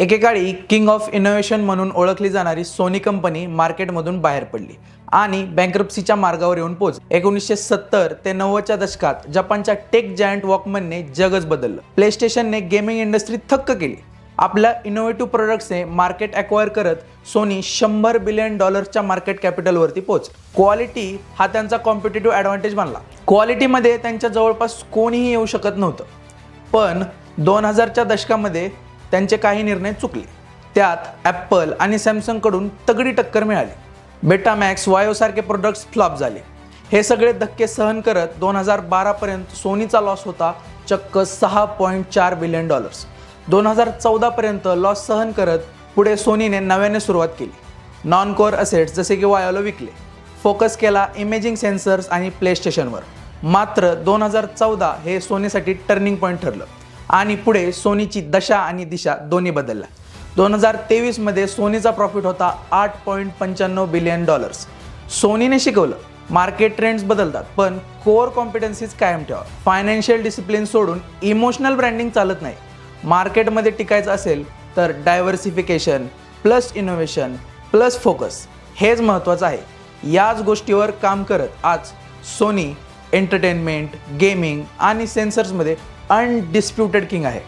एकेकाळी king of innovation म्हणून ओळखली जाणारी सोनी कंपनी मार्केटमधून बाहेर पडली आणि बँक्रप्सीच्या मार्गावर येऊन पोहोचली। 1970 ते 90च्या दशकात जपानच्या टेक जायंट वॉकमनने जगच बदललं। प्लेस्टेशनने गेमिंग इंडस्ट्री थक्क केली। आपल्या इनोव्हेटिव्ह प्रोडक्ट्सने मार्केट ॲक्वायर करत सोनी $100 बिलियन मार्केट कॅपिटलवरती पोहोचली। क्वालिटी हा त्यांचा कॉम्पिटिटिव्ह ॲडव्हान्टेज बनला। क्वालिटीमध्ये त्यांच्या जवळपास कोणीही येऊ शकत नव्हतं, पण 2000च्या दशकामध्ये त्यांचे काही निर्णय चुकले। त्यात ॲपल आणि सॅमसंगकडून तगडी टक्कर मिळाली। बेटामॅक्स वायोसारखे प्रोडक्ट्स फ्लॉप झाले। हे सगळे धक्के सहन करत 2012 पर्यंत सोनीचा लॉस होता चक्क $6.4 बिलियन। 2014 पर्यंत लॉस सहन करत पुढे सोनीने नव्याने सुरुवात केली। नॉन कोअर असेट्स जसे की वायोला विकले, फोकस केला इमेजिंग सेन्सर्स आणि प्लेस्टेशनवर। मात्र 2014 हे सोनीसाठी टर्निंग पॉईंट ठरलं आणि पुढे सोनीची दशा आणि दिशा दोन्ही बदलल्या। 2023 मध्ये सोनीचा प्रॉफिट होता $8.95 बिलियन। सोनीने शिकवलं मार्केट ट्रेंड्स बदलतात, पण कोअर कॉम्पिटन्सीज कायम ठेवा। फायनान्शियल डिसिप्लिन सोडून इमोशनल ब्रँडिंग चालत नाही। मार्केटमध्ये टिकायचं असेल तर diversification plus innovation plus focus हेच महत्त्वाचं आहे। याच गोष्टीवर काम करत आज सोनी एंटरटेनमेंट, गेमिंग आणि सेन्सर्समध्ये अनडिस्प्युटेड किंग आहे।